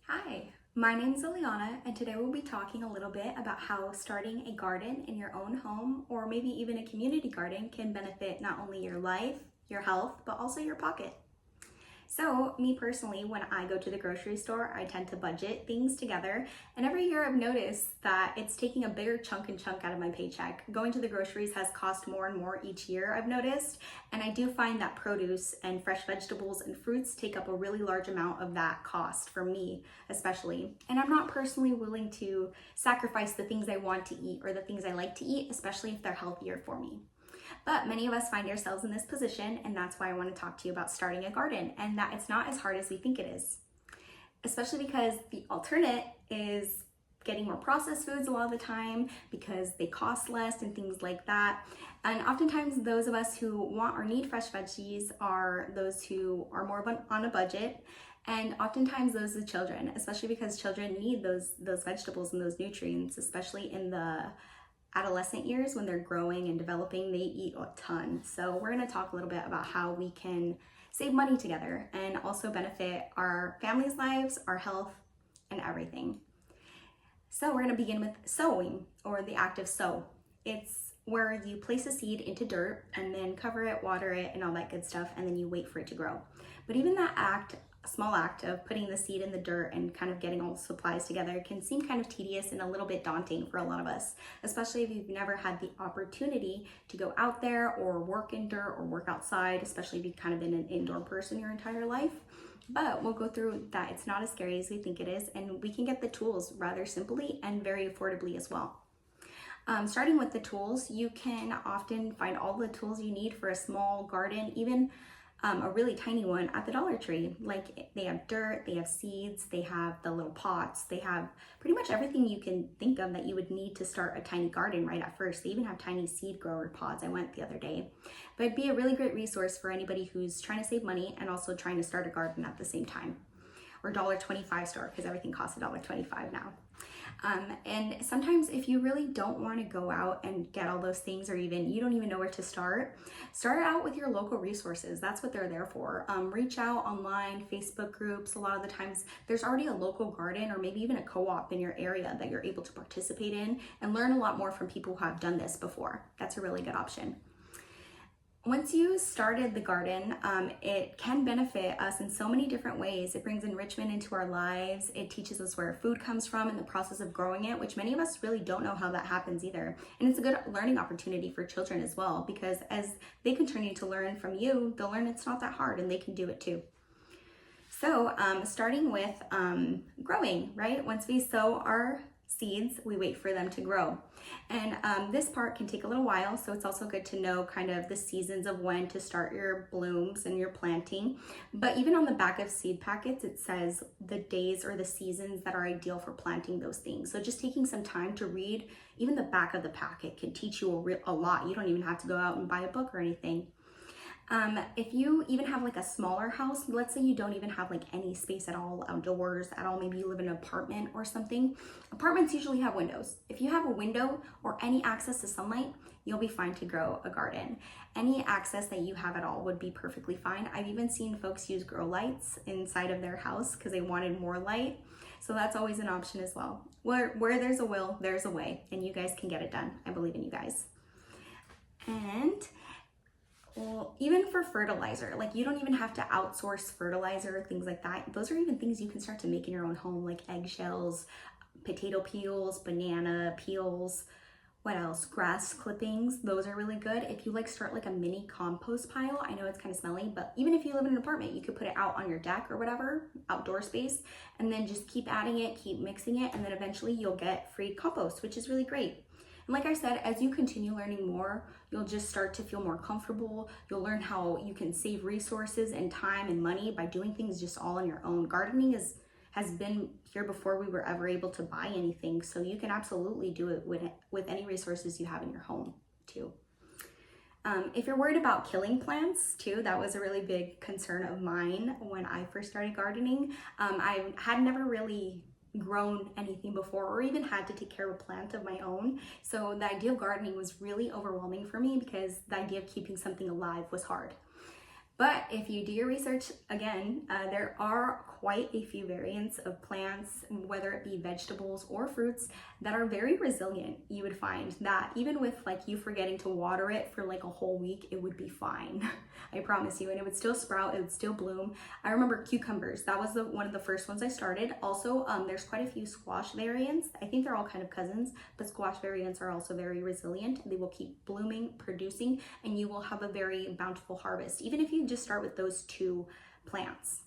Hi, my name is Eliana, and today we'll be talking a little bit about how starting a garden in your own home or maybe even a community garden can benefit not only your life, your health, but also your pocket. So, me personally, when I go to the grocery store, I tend to budget things together. And every year I've noticed that it's taking a bigger chunk out of my paycheck. Going to the groceries has cost more and more each year, I've noticed. And I do find that produce and fresh vegetables and fruits take up a really large amount of that cost for me, especially. And I'm not personally willing to sacrifice the things I want to eat or the things I like to eat, especially if they're healthier for me. But many of us find ourselves in this position, and that's why I want to talk to you about starting a garden and that it's not as hard as we think it is. Especially because the alternate is getting more processed foods a lot of the time because they cost less and things like that. And oftentimes those of us who want or need fresh veggies are those who are more on a budget. And oftentimes those are children, especially because children need those vegetables and those nutrients, especially in the adolescent years when they're growing and developing. They eat a ton. So we're going to talk a little bit about how we can save money together and also benefit our families' lives, our health, and everything. So we're going to begin with sowing, or the act of sow. It's where you place a seed into dirt and then cover it, water it, and all that good stuff, and then you wait for it to grow. But even that act, small act of putting the seed in the dirt and kind of getting all the supplies together can seem kind of tedious and a little bit daunting for a lot of us, especially if you've never had the opportunity to go out there or work in dirt or work outside, especially if you've kind of been an indoor person your entire life. But we'll go through that. It's not as scary as we think it is, and we can get the tools rather simply and very affordably as well. Starting with the tools, you can often find all the tools you need for a small garden, even a really tiny one at the Dollar Tree. Like, they have dirt, they have seeds, they have the little pots, they have pretty much everything you can think of that you would need to start a tiny garden right at first. They even have tiny seed grower pods. I went the other day. But it'd be a really great resource for anybody who's trying to save money and also trying to start a garden at the same time. Or $1.25 store, because everything costs $1.25 now. And sometimes if you really don't want to go out and get all those things, or even you don't even know where to start out with your local resources. That's what they're there for. Reach out online, Facebook groups. A lot of the times there's already a local garden or maybe even a co-op in your area that you're able to participate in and learn a lot more from people who have done this before. That's a really good option. Once you started the garden, it can benefit us in so many different ways. It brings enrichment into our lives. It teaches us where food comes from and the process of growing it, which many of us really don't know how that happens either. And it's a good learning opportunity for children as well, because as they continue to learn from you, they'll learn it's not that hard and they can do it too. So starting with growing, right? Once we sow our seeds, we wait for them to grow. And this part can take a little while, so it's also good to know kind of the seasons of when to start your blooms and your planting. But even on the back of seed packets, it says the days or the seasons that are ideal for planting those things. So just taking some time to read even the back of the packet can teach you a lot. You don't even have to go out and buy a book or anything. If you even have like a smaller house, let's say you don't even have like any space at all outdoors at all, maybe you live in an apartment or something. Apartments usually have windows. If you have a window or any access to sunlight, you'll be fine to grow a garden. Any access that you have at all would be perfectly fine. I've even seen folks use grow lights inside of their house because they wanted more light. So that's always an option as well. Where there's a will, there's a way, and you guys can get it done. I believe in you guys. And well, even for fertilizer, like you don't even have to outsource fertilizer, things like that. Those are even things you can start to make in your own home, like eggshells, potato peels, banana peels, what else? Grass clippings. Those are really good. If you like start like a mini compost pile, I know it's kind of smelly, but even if you live in an apartment, you could put it out on your deck or whatever, outdoor space, and then just keep adding it, keep mixing it, and then eventually you'll get free compost, which is really great. And like I said, as you continue learning more, you'll just start to feel more comfortable. You'll learn how you can save resources and time and money by doing things just all on your own. Gardening has been here before we were ever able to buy anything. So you can absolutely do it with any resources you have in your home too. If you're worried about killing plants too, that was a really big concern of mine when I first started gardening. I had never really grown anything before or even had to take care of a plant of my own. So the idea of gardening was really overwhelming for me because the idea of keeping something alive was hard. But if you do your research, again, there are quite a few variants of plants, whether it be vegetables or fruits, that are very resilient. You would find that even with like you forgetting to water it for like a whole week, it would be fine. I promise you. And it would still sprout, it would still bloom. I remember cucumbers. That was one of the first ones I started. Also, there's quite a few squash variants. I think they're all kind of cousins, but squash variants are also very resilient. They will keep blooming, producing, and you will have a very bountiful harvest, even if you just start with those two plants.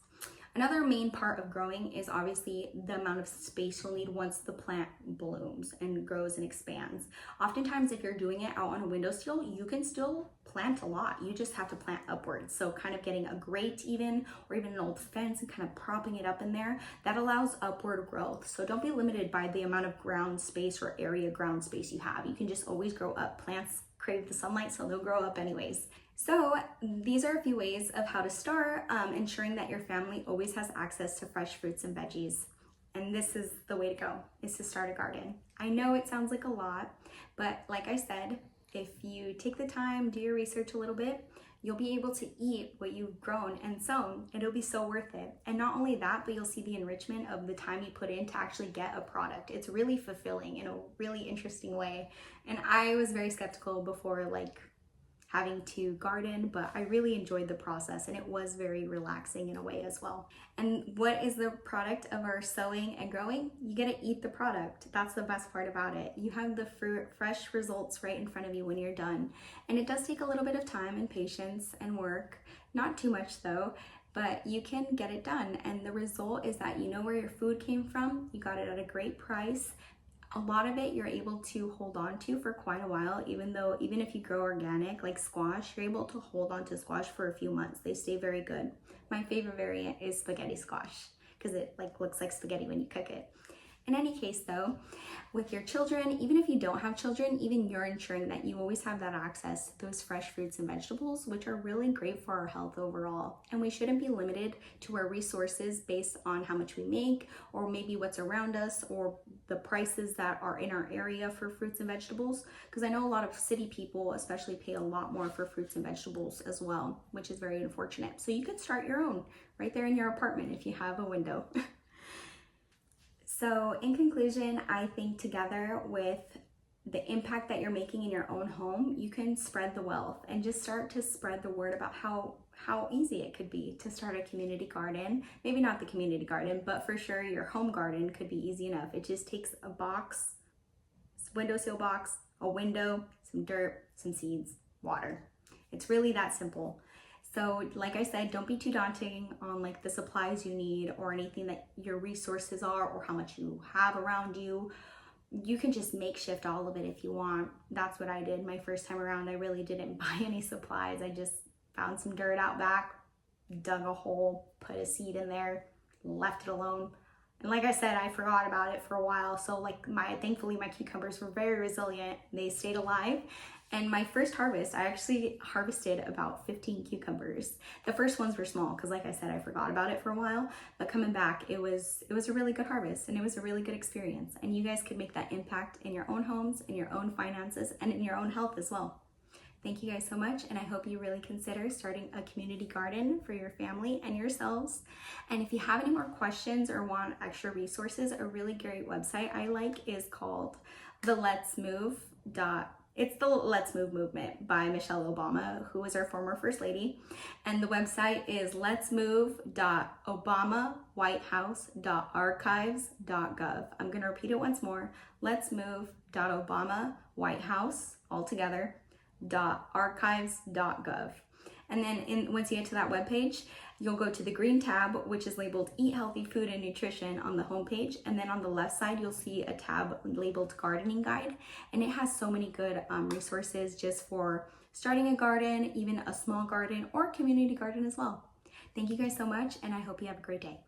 Another main part of growing is obviously the amount of space you'll need once the plant blooms and grows and expands. Oftentimes, if you're doing it out on a windowsill, you can still plant a lot. You just have to plant upwards. So kind of getting a grate even, or even an old fence and kind of propping it up in there, that allows upward growth. So don't be limited by the amount of ground space or area ground space you have. You can just always grow up. Plants crave the sunlight, so they'll grow up anyways. So these are a few ways of how to start ensuring that your family always has access to fresh fruits and veggies. And this is the way to go, is to start a garden. I know it sounds like a lot, but like I said, if you take the time, do your research a little bit, you'll be able to eat what you've grown and sown, and it'll be so worth it. And not only that, but you'll see the enrichment of the time you put in to actually get a product. It's really fulfilling in a really interesting way. And I was very skeptical before like having to garden, but I really enjoyed the process, and it was very relaxing in a way as well. And what is the product of our sowing and growing? You get to eat the product. That's the best part about it. You have the fresh results right in front of you when you're done. And it does take a little bit of time and patience and work, not too much though, but you can get it done. And the result is that you know where your food came from, you got it at a great price. A lot of it you're able to hold on to for quite a while, even if you grow organic like squash, you're able to hold on to squash for a few months. They stay very good. My favorite variant is spaghetti squash because it like looks like spaghetti when you cook it. In any case though, with your children, even if you don't have children, even you're ensuring that you always have that access to those fresh fruits and vegetables, which are really great for our health overall. And we shouldn't be limited to our resources based on how much we make, or maybe what's around us, or the prices that are in our area for fruits and vegetables. Because I know a lot of city people especially pay a lot more for fruits and vegetables as well, which is very unfortunate. So you could start your own right there in your apartment if you have a window. So in conclusion, I think together with the impact that you're making in your own home, you can spread the wealth and just start to spread the word about how easy it could be to start a community garden. Maybe not the community garden, but for sure your home garden could be easy enough. It just takes a box, windowsill box, a window, some dirt, some seeds, water. It's really that simple. So like I said, don't be too daunting on like the supplies you need or anything that your resources are or how much you have around you. You can just makeshift all of it if you want. That's what I did my first time around. I really didn't buy any supplies. I just found some dirt out back, dug a hole, put a seed in there, left it alone. And like I said, I forgot about it for a while. So like thankfully my cucumbers were very resilient. They stayed alive. And my first harvest, I actually harvested about 15 cucumbers. The first ones were small because like I said, I forgot about it for a while, but coming back, it was a really good harvest and it was a really good experience. And you guys could make that impact in your own homes, in your own finances, and in your own health as well. Thank you guys so much, and I hope you really consider starting a community garden for your family and yourselves. And if you have any more questions or want extra resources, a really great website I like is called It's the Let's Move movement by Michelle Obama, who was our former First Lady. And the website is letsmove.obamawhitehouse.archives.gov. I'm going to repeat it once more. letsmove.obamawhitehouse, all together, .archives.gov. And then once you get to that webpage, you'll go to the green tab, which is labeled Eat Healthy Food and Nutrition on the homepage. And then on the left side, you'll see a tab labeled Gardening Guide. And it has so many good resources just for starting a garden, even a small garden or community garden as well. Thank you guys so much, and I hope you have a great day.